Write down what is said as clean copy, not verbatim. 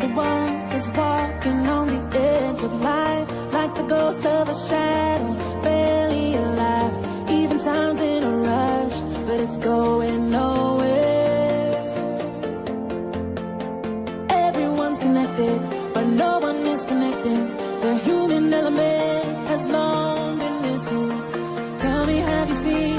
Everyone is walking on the edge of life, like the ghost of a shadow, barely alive. Even time's in a rush, but it's going nowhere. Everyone's connected, but no one is connecting. The human element has long been missing. Tell me, have you seen